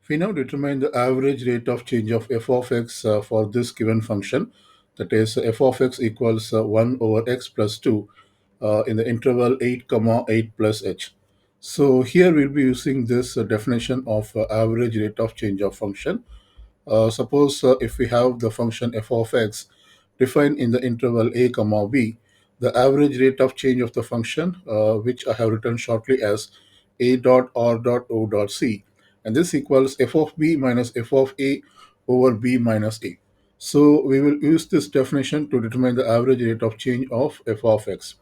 We now determine the average rate of change of f of x for this given function, that is f of x equals 1 over x plus 2 in the interval 8 comma 8 plus h. So here we'll be using this definition of average rate of change of function. Suppose if we have the function f of x defined in the interval a comma b, the average rate of change of the function, which I have written shortly as a dot r dot o dot c, and this equals f of b minus f of a over b minus a. So we will use this definition to determine the average rate of change of f of x.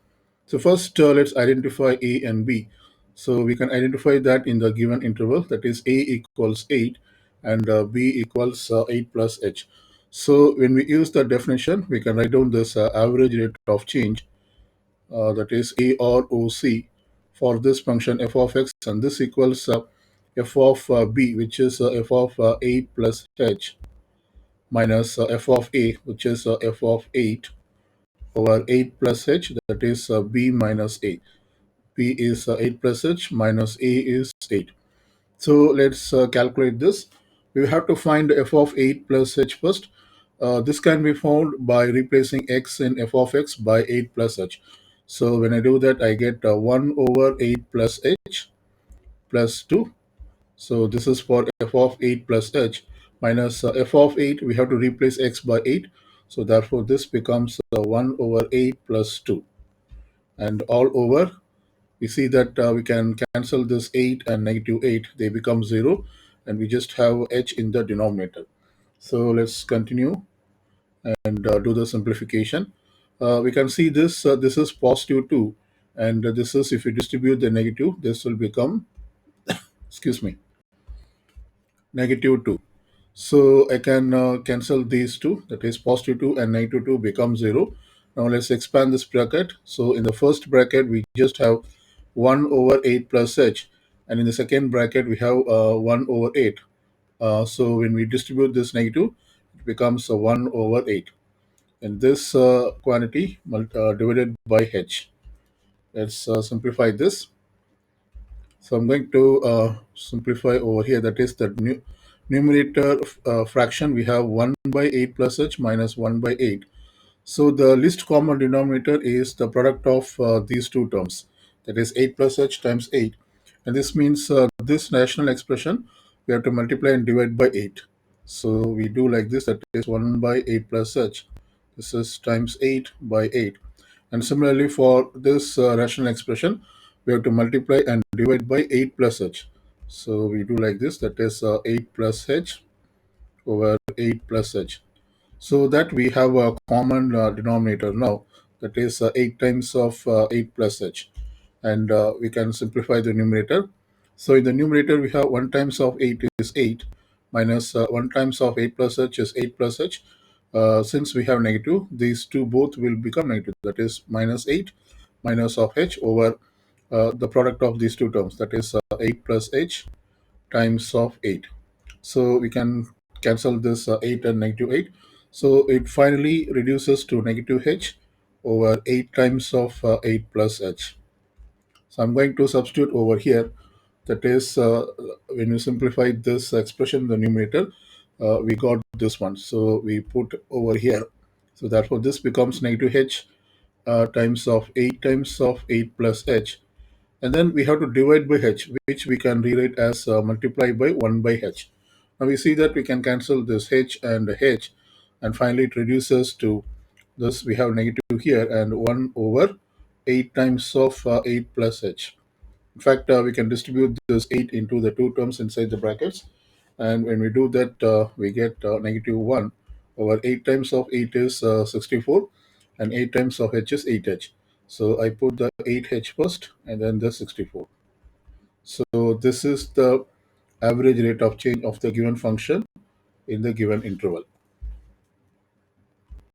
So first, let's identify a and b. So we can identify that in the given interval, that is a equals 8 and b equals 8 plus h. So when we use the definition, we can write down this average rate of change, that is a or OC, for this function f of x, and this equals f of b, which is f of 8 plus h, minus f of a, which is f of 8 over 8 plus h, that is b minus a. B is 8 plus h minus a is 8. So let's calculate this. We have to find f of 8 plus h first. This can be found by replacing x in f of x by 8 plus h. So when I do that, I get 1 over 8 plus h plus 2. So this is for f of 8 plus h minus f of 8. We have to replace x by 8. So therefore, this becomes 1 over 8 plus 2. And all over, we see that we can cancel this 8 and negative 8. They become 0. And we just have h in the denominator. So let's continue and do the simplification. We can see this. This is positive 2. And this is, if you distribute the negative, this will become, excuse me, negative 2. So I can cancel these two, that is positive 2 and negative 2 become 0. Now let's expand this bracket. So in the first bracket, we just have 1 over 8 plus h. And in the second bracket, we have 1 over 8. So when we distribute this negative, it becomes 1 over 8. And this quantity divided by h. Let's simplify this. So I'm going to simplify over here. That is the numerator fraction. We have 1 by 8 plus h minus 1 by 8. So the least common denominator is the product of these two terms. That is 8 plus h times 8. And this means this rational expression, we have to multiply and divide by 8. So we do like this. That is 1 by 8 plus h. This is times 8 by 8. And similarly, for this rational expression, we have to multiply and divide by 8 plus h. So we do like this. That is 8 plus h over 8 plus h. So that we have a common denominator now. That is 8 times of 8 plus h. And we can simplify the numerator. So in the numerator, we have 1 times of 8 is 8 minus 1 times of 8 plus h is 8 plus h. Since we have negative, these two both will become negative. That is minus 8 minus of h over the product of these two terms. That is 8 plus h times of 8. So we can cancel this 8 and negative 8. So it finally reduces to negative h over 8 times of 8 plus h. So I'm going to substitute over here. That is, when you simplify this expression in the numerator, we got this one. So we put over here. So therefore, this becomes negative h times of 8 plus h. And then we have to divide by h, which we can rewrite as multiply by 1 by h. Now we see that we can cancel this h and h, and finally it reduces to this. We have negative here and 1 over 8 times of 8 plus h. In fact, we can distribute this 8 into the two terms inside the brackets. And when we do that, we get negative 1 over 8 times of 8 is 64, and 8 times of h is 8h. So I put the 8h first and then the 64. So this is the average rate of change of the given function in the given interval.